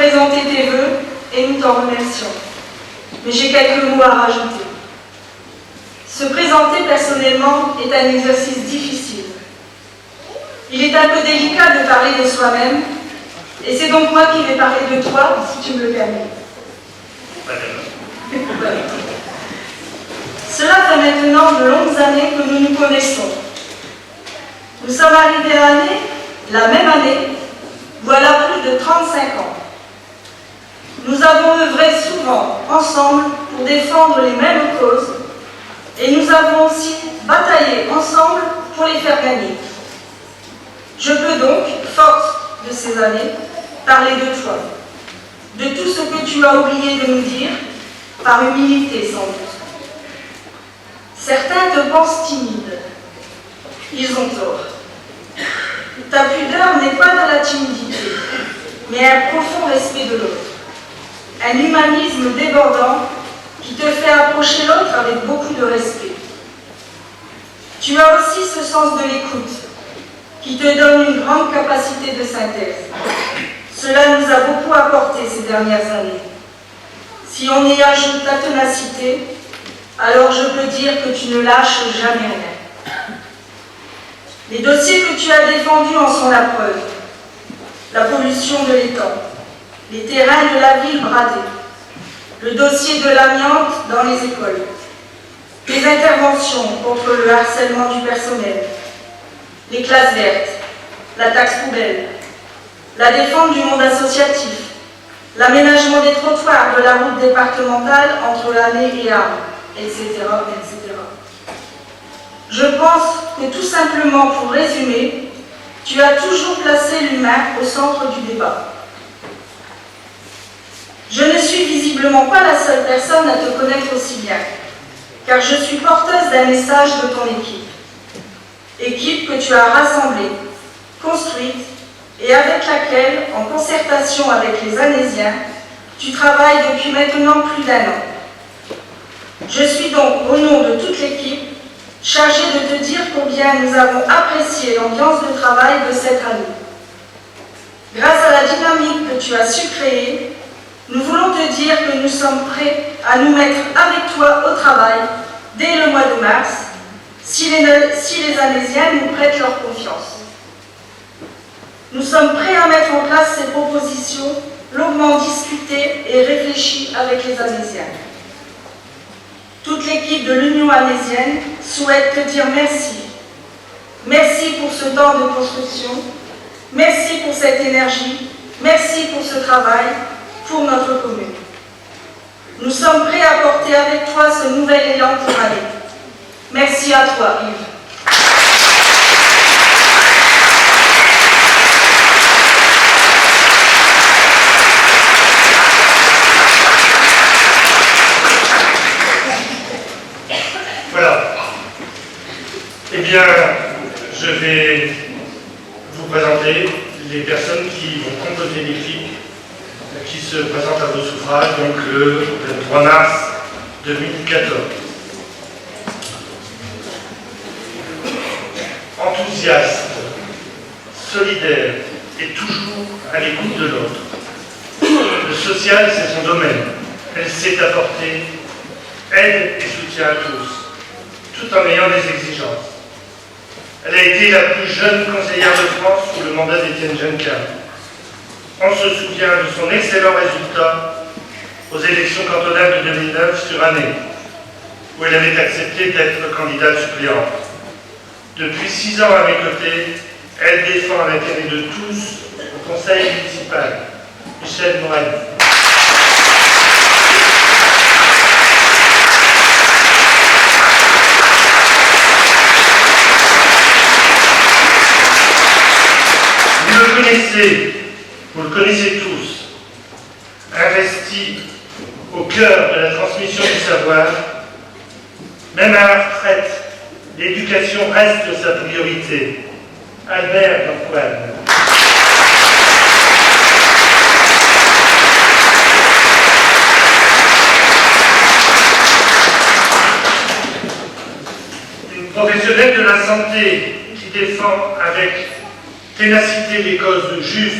présenter tes vœux et nous t'en remercions. Mais j'ai quelques mots à rajouter. Se présenter personnellement est un exercice difficile. Il est un peu délicat de parler de soi-même, et c'est donc moi qui vais parler de toi, si tu me le permets. Cela fait maintenant de longues années que nous nous connaissons. Nous sommes arrivés à l'année, la même année, voilà plus de 35 ans. Nous avons œuvré souvent ensemble pour défendre les mêmes causes et nous avons aussi bataillé ensemble pour les faire gagner. Je peux donc, forte de ces années, parler de toi, de tout ce que tu as oublié de nous dire, par humilité sans doute. Certains te pensent timide. Ils ont tort. Ta pudeur n'est pas de la timidité, mais un profond respect de l'autre. Un humanisme débordant qui te fait approcher l'autre avec beaucoup de respect. Tu as aussi ce sens de l'écoute qui te donne une grande capacité de synthèse. Cela nous a beaucoup apporté ces dernières années. Si on y ajoute ta ténacité, alors je peux dire que tu ne lâches jamais rien. Les dossiers que tu as défendus en sont la preuve. La pollution de l'étang, les terrains de la ville bradés, le dossier de l'amiante dans les écoles, les interventions contre le harcèlement du personnel, les classes vertes, la taxe poubelle, la défense du monde associatif, l'aménagement des trottoirs de la route départementale entre l'année et Arles, etc., etc. Je pense que tout simplement, pour résumer, tu as toujours placé l'humain au centre du débat. Je ne suis visiblement pas la seule personne à te connaître aussi bien, car je suis porteuse d'un message de ton équipe. Équipe que tu as rassemblée, construite et avec laquelle, en concertation avec les Anésiens, tu travailles depuis maintenant plus d'1 an. Je suis donc, au nom de toute l'équipe, chargée de te dire combien nous avons apprécié l'ambiance de travail de cette année. Grâce à la dynamique que tu as su créer, nous voulons te dire que nous sommes prêts à nous mettre avec toi au travail dès le mois de mars, si les Anésiens nous prêtent leur confiance. Nous sommes prêts à mettre en place ces propositions longuement discutées et réfléchies avec les Anésiens. Toute l'équipe de l'Union anésienne souhaite te dire merci. Merci pour ce temps de construction, merci pour cette énergie, merci pour ce travail, pour notre commune. Nous sommes prêts à porter avec toi ce nouvel élan pour l'année. Merci à toi, Yves. Voilà. Eh bien, je vais vous présenter les personnes qui vont composer l'équipe qui se présente à vos suffrages, donc le 23 mars 2014. Enthousiaste, solidaire et toujours à l'écoute de l'autre. Le social, c'est son domaine. Elle sait apporter aide et soutien à tous, tout en ayant des exigences. Elle a été la plus jeune conseillère de France sous le mandat d'Étienne Gencar. On se souvient de son excellent résultat aux élections cantonales de 2009 sur année, où elle avait accepté d'être candidate suppléante. Depuis 6 ans à mes côtés, elle défend l'intérêt de tous au conseil municipal. Michel Morel. Vous le connaissez tous, investi au cœur de la transmission du savoir, même à la retraite, l'éducation reste sa priorité. Albert Antoine. Une professionnelle de la santé qui défend avec ténacité les causes justes,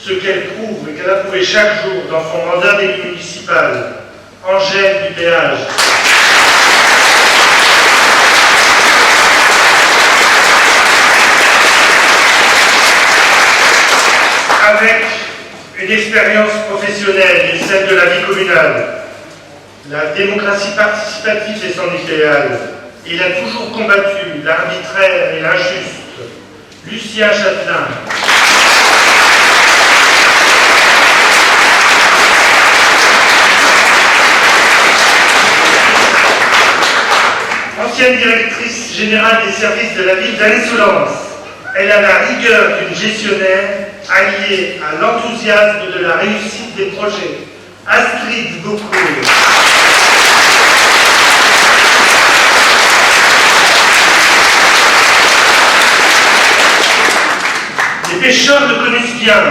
ce qu'elle prouve et qu'elle a prouvé chaque jour dans son mandat d'élu municipal, Angèle du Péage. Avec une expérience professionnelle et celle de la vie communale, la démocratie participative est son idéal. Il a toujours combattu l'arbitraire et l'injuste. Lucien Châtelain. Ancienne directrice générale des services de la ville d'Alès-Solence, elle a la rigueur d'une gestionnaire alliée à l'enthousiasme de la réussite des projets. Astrid Beaucourt. Les pêcheurs le connaissent bien.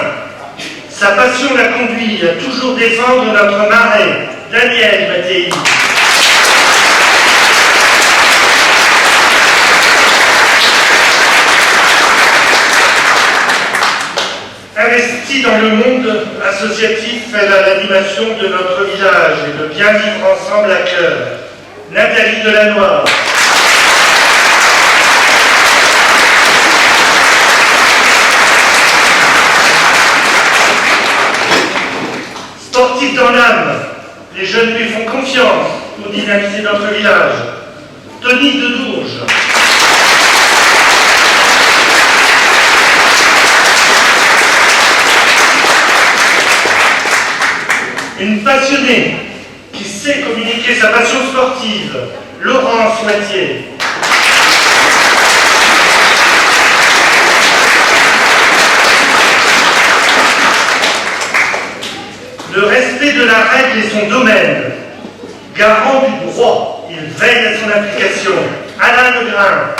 Sa passion l'a conduit à toujours défendre notre marais, Daniel Mattei. Investie dans le monde associatif, elle a l'animation de notre village et de bien vivre ensemble à cœur. Nathalie Delannoy. Sportif dans l'âme, les jeunes lui font confiance pour dynamiser notre village. Tony Dedourge. Une passionnée qui sait communiquer sa passion sportive, Laurence Moitié. Le respect de la règle est son domaine. Garant du droit, il veille à son application. Alain Legrain.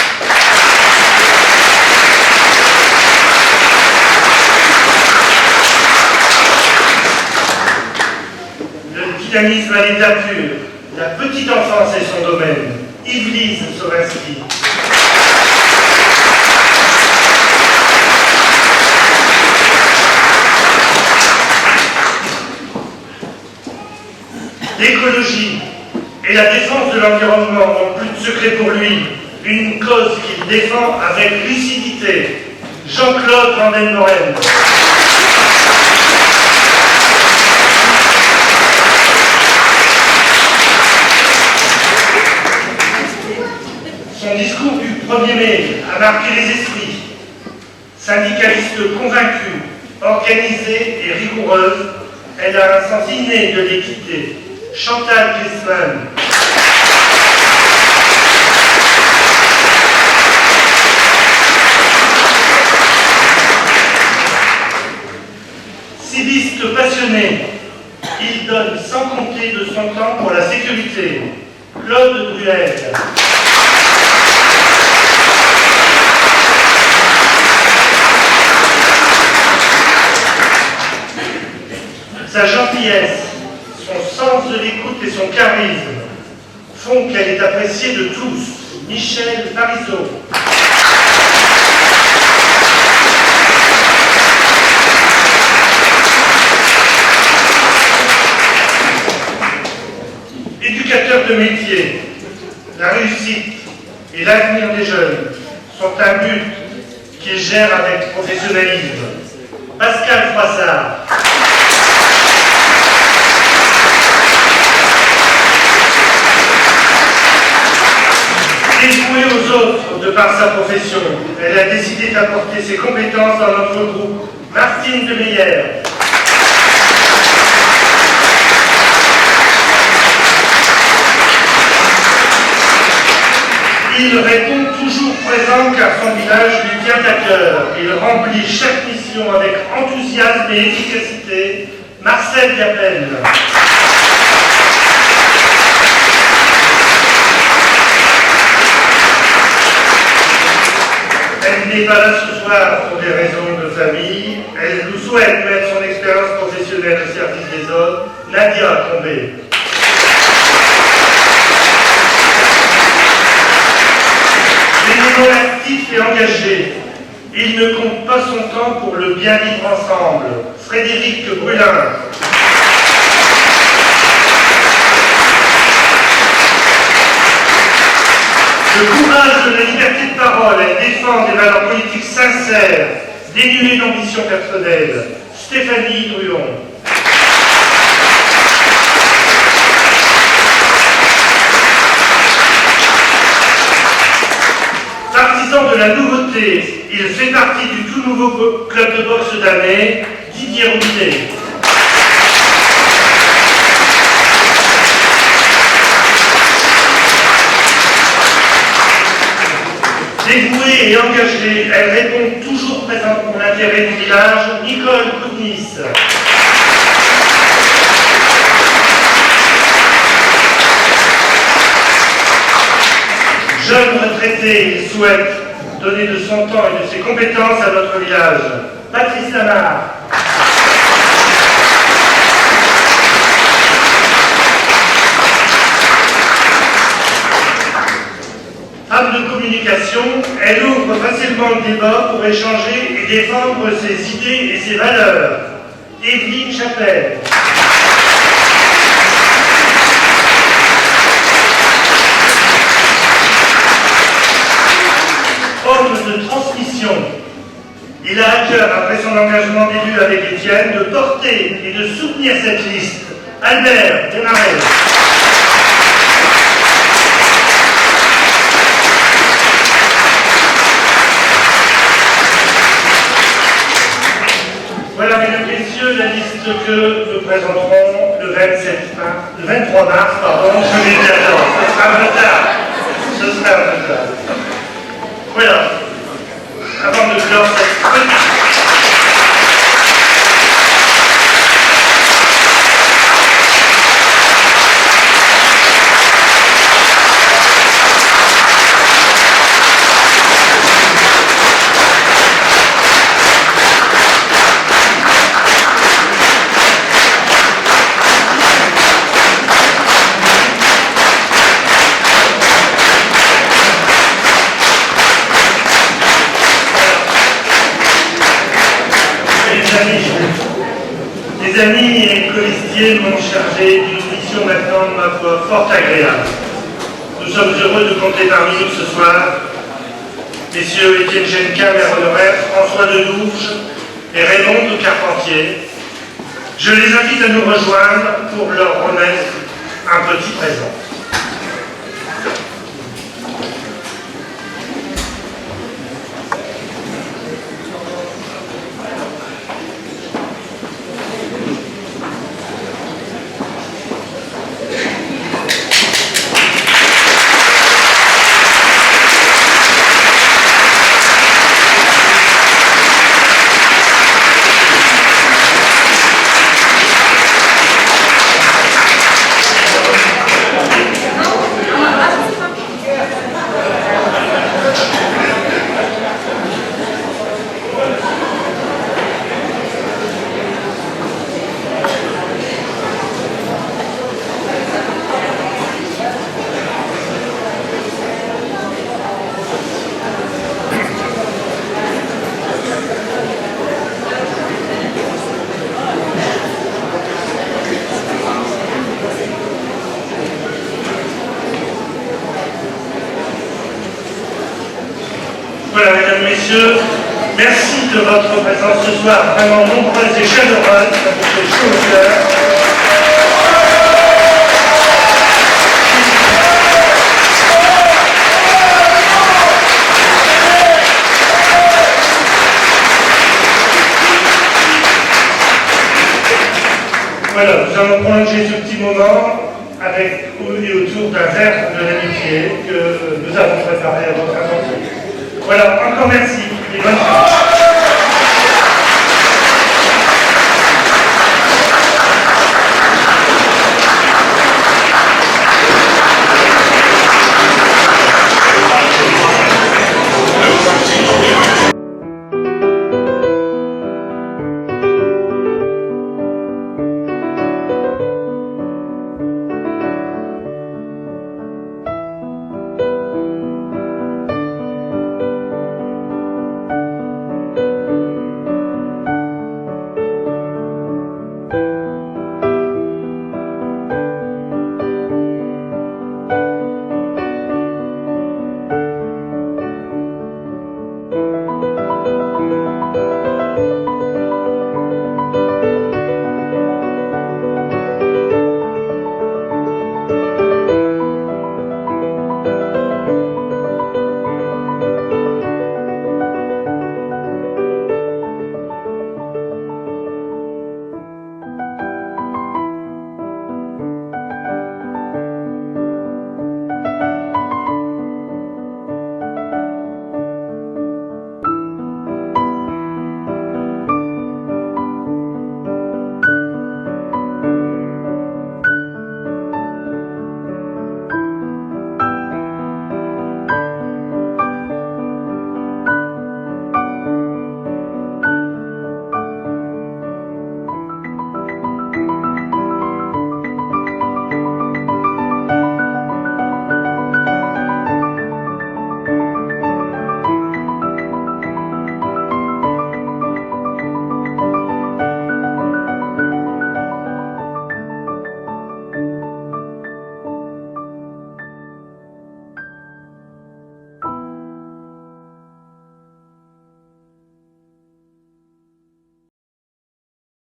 Le dynamisme à l'état pur. La petite enfance est son domaine. Yvelise Sorinski. L'écologie et la défense de l'environnement n'ont plus de secret pour lui. Une cause qu'il défend avec lucidité. Jean-Claude Van den Moren. Son discours du 1er mai a marqué les esprits. Syndicaliste convaincue, organisée et rigoureuse, elle a un sens inné de l'équité. Chantal Griezmann. Civiste passionné, il donne sans compter de son temps pour la sécurité. Claude Bruel. Sa gentillesse, son sens de l'écoute et son charisme font qu'elle est appréciée de tous. Michel Parizeau. Éducateur de métier, la réussite et l'avenir des jeunes sont un but qu'il gère avec professionnalisme. Pascal Froissart. Dévouée aux autres de par sa profession, elle a décidé d'apporter ses compétences dans notre groupe. Martine de Meyer. Il répond toujours présent car son village lui tient à cœur. Il remplit chaque mission avec enthousiasme et efficacité. Marcel Diapel. Elle n'est pas là ce soir pour des raisons de famille. Elle nous souhaite mettre son expérience professionnelle au service des autres. Nadia Combé. Bénévole actif et engagé, il ne compte pas son temps pour le bien vivre ensemble. Frédéric Brulin. Le courage de la liberté de parole et défendre des valeurs politiques sincères, dénuées d'ambition personnelle, Stéphanie Druon. Partisan de la nouveauté, il fait partie du tout nouveau club de boxe d'année, Didier Roudet. Dévouée et engagée, elle répond toujours présente pour l'intérêt du village, Nicole Koudnis. Jeune retraité, il souhaite donner de son temps et de ses compétences à notre village. Patrice Lamar. Femme de communication, elle ouvre facilement le débat pour échanger et défendre ses idées et ses valeurs. Evelyne Chapelle. Homme de transmission, il a à cœur, après son engagement d'élu avec Étienne, de porter et de soutenir cette liste. Albert Desmarais. Voilà, mesdames et messieurs, la liste que nous présenterons le 23 mars, pardon, je l'ai dit avant, ce sera un retard. Ce sera un retard. Voilà, avant de clore cette petite... Les amis et colistiers m'ont chargé d'une mission maintenant, ma foi, fort agréable. Nous sommes heureux de compter parmi nous ce soir messieurs Étienne Genquin, maire honoraire, François Dedouge et Raymond de Carpentier. Je les invite à nous rejoindre pour leur remettre un petit présent. Voilà, mesdames, messieurs, merci de votre présence ce soir, vraiment nombreuse et chaleureuse, ça vous fait chaud au cœur. Voilà, nous allons prolonger ce petit moment avec et autour d'un verre de l'amitié que nous avons préparé à votre attention. Voilà, encore merci et bonne chance.